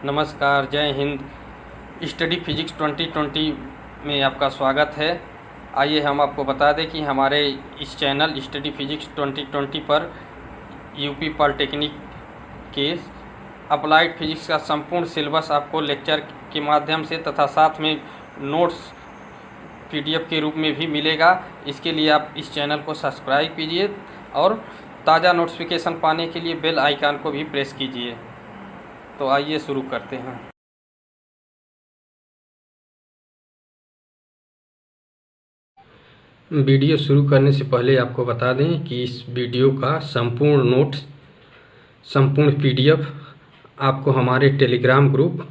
नमस्कार, जय Hind. Study physics 2020 में आपका स्वागत है। आइए हम आपको बता दें कि हमारे इस चैनल स्टडी फिजिक्स 2020 पर यूपी पॉलिटेक्निक के अप्लाइड फिजिक्स का संपूर्ण सिलेबस आपको लेक्चर के माध्यम से तथा साथ में नोट्स PDF के रूप में भी मिलेगा। इसके लिए आप इस चैनल को सब्सक्राइब कीजिए और ताज़ा नोटिफिकेशन पाने के लिए बेल आइकन को भी प्रेस कीजिए। तो आइए शुरू करते हैं। वीडियो शुरू करने से पहले आपको बता दें कि इस वीडियो का संपूर्ण नोट्स, संपूर्ण PDF आपको हमारे Telegram group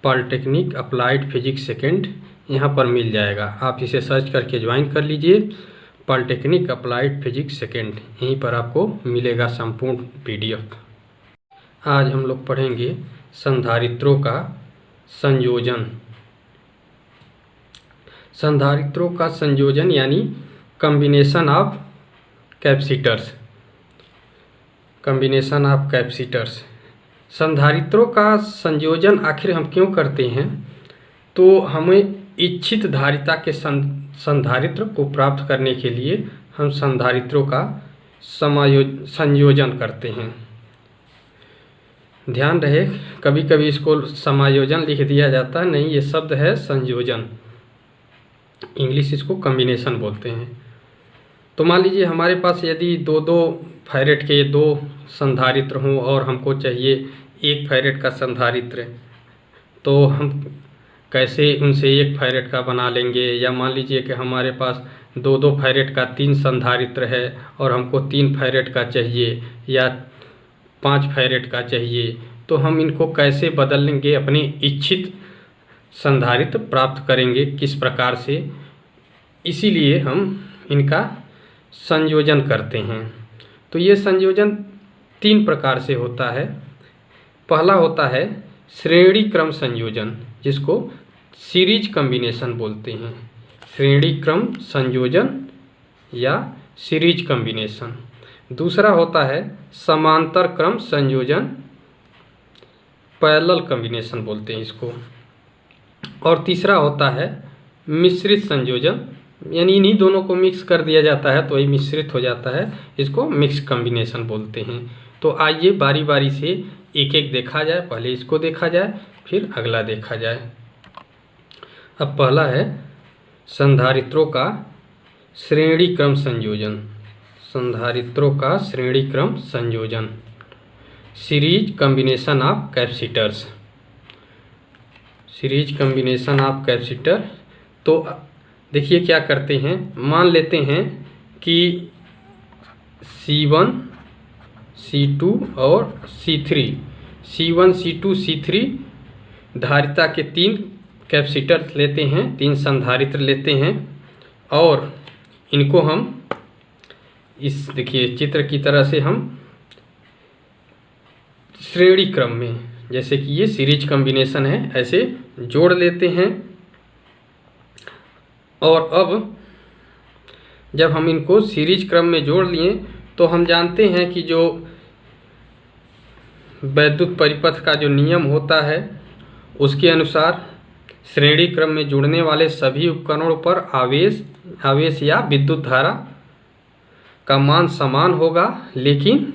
polytechnic applied physics second यहाँ पर मिल जाएगा। आप इसे सर्च करके ज्वाइन कर लीजिए। पॉलिटेक्निक अप्लाइड फिजिक्स सेकेंड, यहीं पर आपको मिलेगा संपूर्ण PDF। आज हम लोग पढ़ेंगे संधारित्रों का संयोजन। संधारित्रों का संयोजन यानी combination of capacitors. Combination of capacitors. संधारित्रों का संयोजन आखिर हम क्यों करते हैं? तो हमें इच्छित धारिता के संधारित्र को प्राप्त करने के लिए हम संधारित्रों का संयोजन करते हैं। ध्यान रहे, कभी कभी इसको समायोजन लिख दिया जाता है, नहीं, ये शब्द है संयोजन। इंग्लिश इसको कॉम्बिनेशन बोलते हैं। तो मान लीजिए हमारे पास यदि दो फैरेट के दो संधारित्र हों और हमको चाहिए 1 फैरेट का संधारित्र, तो हम कैसे उनसे 1 फैरेट का बना लेंगे? या मान लीजिए कि हमारे पास 2 फैरेट का 3 संधारित्र है और हमको 3 फैरेट का चाहिए या 5 फैरेट का चाहिए, तो हम इनको कैसे बदल लेंगे? अपने इच्छित संधारित्र प्राप्त करेंगे किस प्रकार से? इसीलिए हम इनका संयोजन करते हैं। तो ये संयोजन 3 प्रकार से होता है। पहला होता है श्रेणी क्रम संयोजन, जिसको सीरीज कॉम्बिनेशन बोलते हैं। श्रेणी क्रम संयोजन या सीरीज कॉम्बिनेशन। दूसरा होता है समांतर क्रम संयोजन, पैरेलल कॉम्बिनेशन बोलते हैं इसको। और तीसरा होता है मिश्रित संयोजन, यानी इन्हीं दोनों को मिक्स कर दिया जाता है तो ये मिश्रित हो जाता है, इसको मिक्स कॉम्बिनेशन बोलते हैं। तो आइए बारी बारी से एक एक देखा जाए। पहले इसको देखा जाए, फिर अगला देखा जाए। अब पहला है संधारित्रों का श्रेणी क्रम संयोजन। संधारित्रों का श्रेणी क्रम संयोजन, series combination of capacitors. Series combination of capacitor. तो देखिए क्या करते हैं, मान लेते हैं कि C1, C2 और C3, C1, C2, C3 धारिता के 3 कैपेसिटर लेते हैं, 3 संधारित्र लेते हैं और इनको हम इस देखिए चित्र की तरह से हम श्रेणी क्रम में, जैसे कि ये सीरीज कॉम्बिनेशन है, ऐसे जोड़ लेते हैं। और अब जब हम इनको सीरीज क्रम में जोड़ लिए तो हम जानते हैं कि जो वैद्युत परिपथ का जो नियम होता है उसके अनुसार श्रेणी क्रम में जुड़ने वाले सभी उपकरणों पर आवेश या विद्युत धारा का मान समान होगा, लेकिन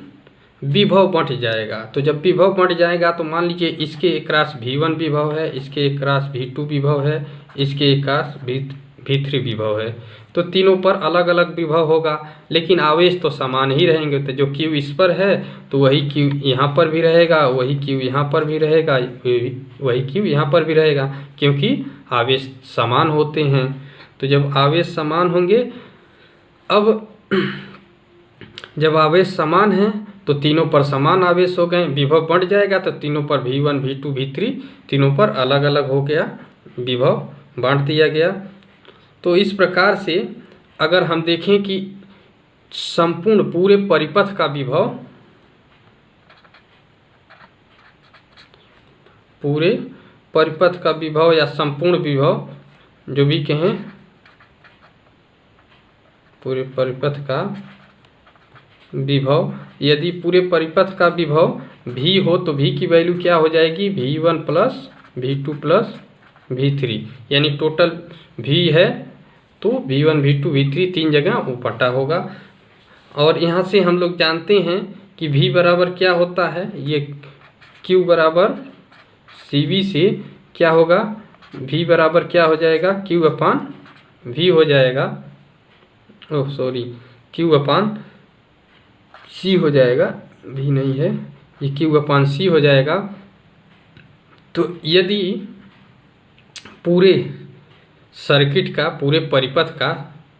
विभव बढ़ जाएगा। तो जब विभव बढ़ जाएगा तो मान लीजिए इसके एकरास V1 विभव है, इसके एकरास V2 विभव है, इसके एकरास V3 विभव है। तो तीनों पर अलग अलग विभव होगा, लेकिन आवेश तो समान ही रहेंगे। तो जो Q इस पर है तो वही Q यहाँ पर भी रहेगा, वही Q यहाँ पर भी रहेगा, वही Q यहाँ पर भी रहेगा, क्योंकि आवेश समान होते हैं। तो जब आवेश समान होंगे, अब जब आवेश समान है तो तीनों पर समान आवेश हो गए, विभव बढ़ जाएगा तो तीनों पर V1, V2, V3 तीनों पर अलग अलग हो गया, विभव बांट दिया गया। तो इस प्रकार से अगर हम देखें कि संपूर्ण पूरे परिपथ का विभव, पूरे परिपथ का विभव या संपूर्ण विभव जो भी कहें, पूरे परिपथ का विभव, यदि पूरे परिपथ का विभव V हो तो V की वैल्यू क्या हो जाएगी, V1 plus V2 plus V3, यानी टोटल V है तो V1 V2 V3 तीन जगह उपटा होगा। और यहाँ से हम लोग जानते हैं कि V बराबर क्या होता है, ये Q बराबर CV से क्या होगा, V बराबर क्या हो जाएगा, Q अपान V हो जाएगा, oh sorry Q upon C हो जाएगा, V नहीं है, ये Q अपान C हो जाएगा। तो यदि पूरे सर्किट का, पूरे परिपथ का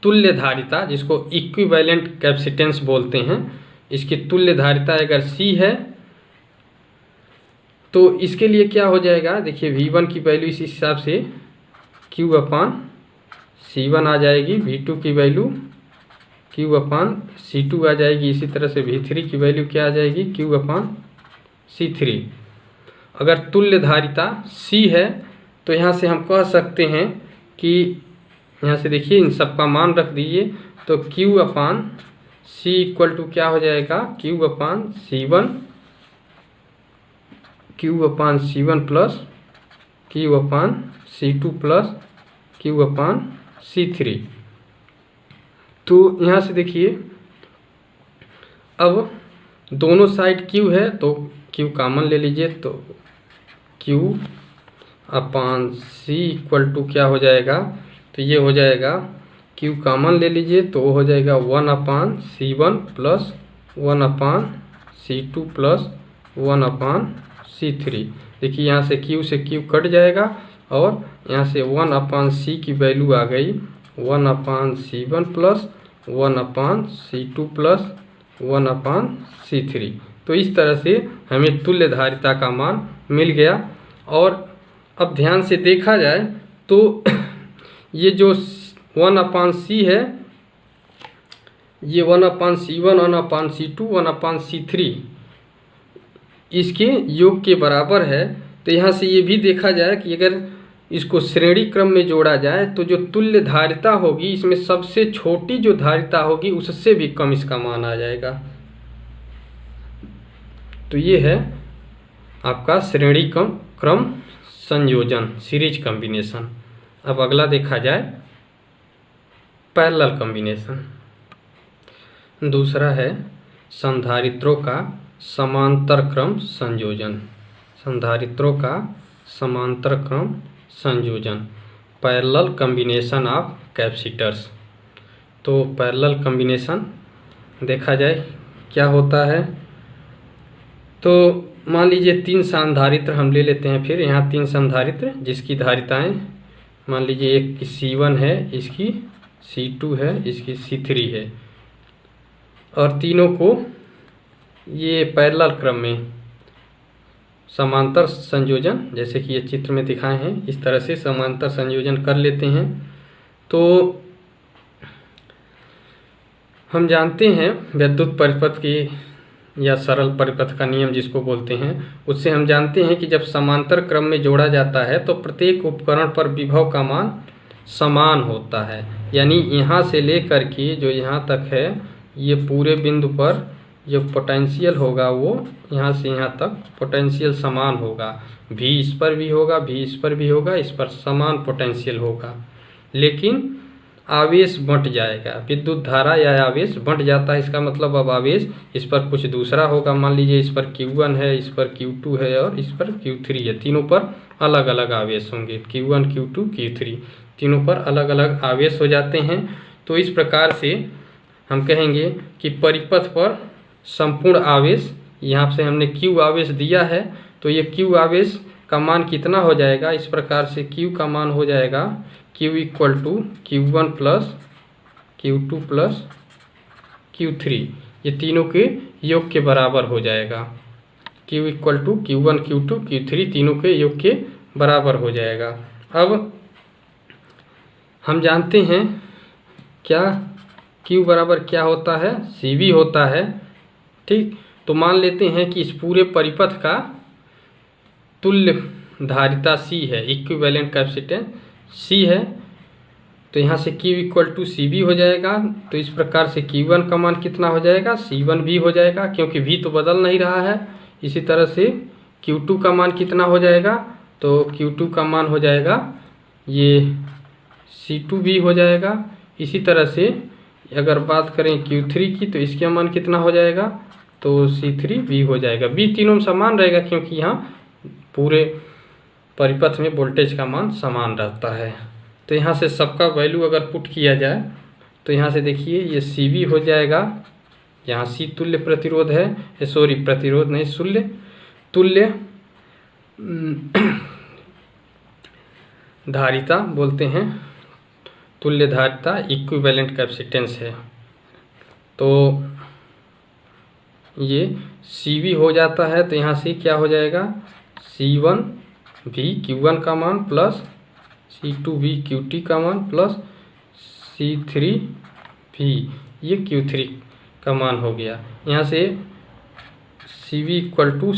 तुल्य धारिता, जिसको इक्विवेलेंट कैपेसिटेंस बोलते हैं, इसकी तुल्य धारिता अगर C है तो इसके लिए क्या हो जाएगा, देखिए V1 की वैल्यू इस हिसाब से Q अपान C1 आ जाएगी, V2 की वैल्यू Q अपान C2 आ जाएगी, इसी तरह से V3 की वैल्यू क्या आ जाएगी, Q अपान C3। अगर तुल्य धारिता C है तो यहाँ से हम कह सकते हैं कि यहाँ से देखिए इन सब का मान रख दीजिए, तो Q upon C equal to क्या हो जाएगा, Q upon C1, Q upon C1 plus Q upon C2 plus Q upon C3। तो यहाँ से देखिए अब दोनों साइड Q है तो Q कॉमन ले लीजिए, तो Q upon C equal to क्या हो जाएगा, तो ये हो जाएगा Q कॉमन ले लीजिए तो वो हो जाएगा 1 अपान C1 प्लस 1 अपान C2 प्लस 1 अपान C3। देखिए यहाँ से Q कट जाएगा और यहाँ से 1 अपान C की वैल्यू आ गई 1 अपान C1 प्लस 1 अपान C2 प्लस 1 अपान C3। तो इस तरह से हमें तुल्य धारिता का मान मिल गया। और अब ध्यान से देखा जाए तो ये जो 1 अपान C है, ये 1 अपान C1, 1 अपान C2, 1 अपान C3 इसके योग के बराबर है। तो यहाँ से ये भी देखा जाए कि अगर इसको श्रेणी क्रम में जोड़ा जाए तो जो तुल्य धारिता होगी, इसमें सबसे छोटी जो धारिता होगी उससे भी कम इसका मान आ जाएगा। तो ये है आपका श्रेणी क्रम संयोजन, सीरीज कॉम्बिनेशन। अब अगला देखा जाए पैरेलल कॉम्बिनेशन। दूसरा है संधारित्रों का समांतर क्रम संयोजन। संधारित्रों का समांतर क्रम संयोजन, पैरेलल कॉम्बिनेशन ऑफ कैपेसिटर्स। तो पैरेलल कॉम्बिनेशन देखा जाए क्या होता है, तो मान लीजिए 3 संधारित्र हम ले लेते हैं। फिर यहाँ 3 संधारित्र जिसकी धारिताएं मान लीजिए एक की C1 है, इसकी C2 है, इसकी C3 है, और तीनों को ये पैरेलल क्रम में समांतर संयोजन, जैसे कि ये चित्र में दिखाए हैं, इस तरह से समांतर संयोजन कर लेते हैं। तो हम जानते हैं विद्युत परिपथ की या सरल परिपथ का नियम जिसको बोलते हैं, उससे हम जानते हैं कि जब समांतर क्रम में जोड़ा जाता है तो प्रत्येक उपकरण पर विभव का मान समान होता है। यानी यहाँ से लेकर के जो यहाँ तक है, ये पूरे बिंदु पर जो पोटेंशियल होगा वो यहाँ से यहाँ तक पोटेंशियल समान होगा। V इस पर भी होगा, V इस पर भी होगा, इस पर समान पोटेंशियल होगा, लेकिन आवेश बंट जाएगा। विद्युत धारा या आवेश बंट जाता है, इसका मतलब अब आवेश इस पर कुछ दूसरा होगा। मान लीजिए इस पर Q1 है, इस पर Q2 है और इस पर Q3 है, तीनों पर अलग अलग आवेश होंगे। Q1 Q2 Q3 तीनों पर अलग अलग आवेश हो जाते हैं। तो इस प्रकार से हम कहेंगे कि परिपथ पर संपूर्ण आवेश, यहाँ से हमने Q आवेश दिया है तो ये Q आवेश का मान कितना हो जाएगा, इस प्रकार से Q का मान हो जाएगा Q equal to Q1 plus Q2 plus Q3, ये तीनों के योग के बराबर हो जाएगा। Q equal to Q1 Q2 Q3 तीनों के योग के बराबर हो जाएगा। अब हम जानते हैं क्या Q बराबर क्या होता है, CV होता है, ठीक। तो मान लेते हैं कि इस पूरे परिपथ का तुल्य धारिता C है, इक्विवेलेंट कैपेसिटेंस C है। तो यहाँ से Q इक्वल टू CV हो जाएगा। तो इस प्रकार से Q1 का मान कितना हो जाएगा, C1 भी हो जाएगा, क्योंकि V तो बदल नहीं रहा है, इसी तरह से Q2 का मान कितना हो जाएगा, तो Q2 का मान हो जाएगा ये C2 भी हो जाएगा। इसी तरह से अगर बात करें Q3 की, तो इसका मान कितना हो जाएगा, तो C3 भी हो जाएगा। B तीनों में समान रहेगा क्योंकि यहाँ पूरे परिपथ में वोल्टेज का मान समान रहता है। तो यहाँ से सबका वैल्यू अगर पुट किया जाए तो यहाँ से देखिए ये CV हो जाएगा, यहाँ C तुल्य प्रतिरोध है, सॉरी प्रतिरोध नहीं, तुल्य धारिता बोलते हैं, तुल्य धारिता इक्विवेलेंट कैपेसिटेंस है। तो ये CV हो जाता है, तो यहाँ से क्या हो जाएगा, C1 भी Q1 का मान प्लस C2 भी Q2 का मान प्लस C3 भी ये Q3 का मान हो गया। यहाँ से CV equal to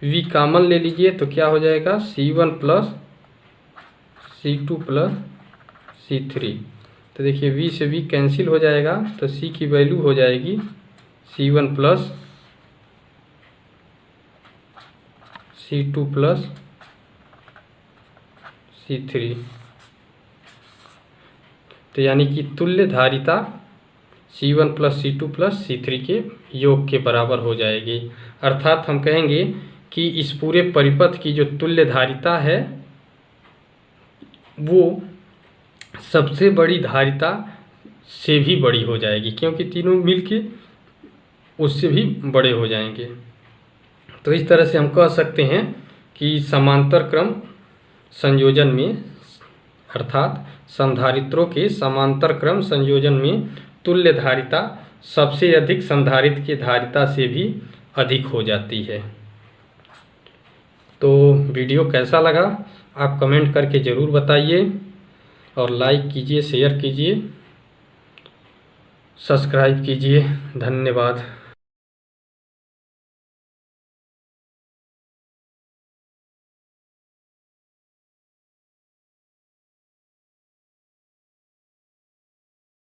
V common ले लीजिए तो क्या हो जाएगा, C1 plus C2 plus C3। तो देखिए V से V कैंसिल हो जाएगा, तो C की वैल्यू हो जाएगी C1 plus C2 plus C3। तो यानी कि तुल्य धारिता C1 plus C2 plus C3 के योग के बराबर हो जाएगी। अर्थात हम कहेंगे कि इस पूरे परिपथ की जो तुल्य धारिता है वो सबसे बड़ी धारिता से भी बड़ी हो जाएगी, क्योंकि तीनों मिलके उससे भी बड़े हो जाएंगे। तो इस तरह से हम कह सकते हैं कि समांतर क्रम संयोजन में, अर्थात संधारित्रों के समांतर क्रम संयोजन में तुल्य धारिता सबसे अधिक संधारित्र की धारिता से भी अधिक हो जाती है। तो वीडियो कैसा लगा आप कमेंट करके ज़रूर बताइए, और लाइक कीजिए, शेयर कीजिए, सब्सक्राइब कीजिए। धन्यवाद।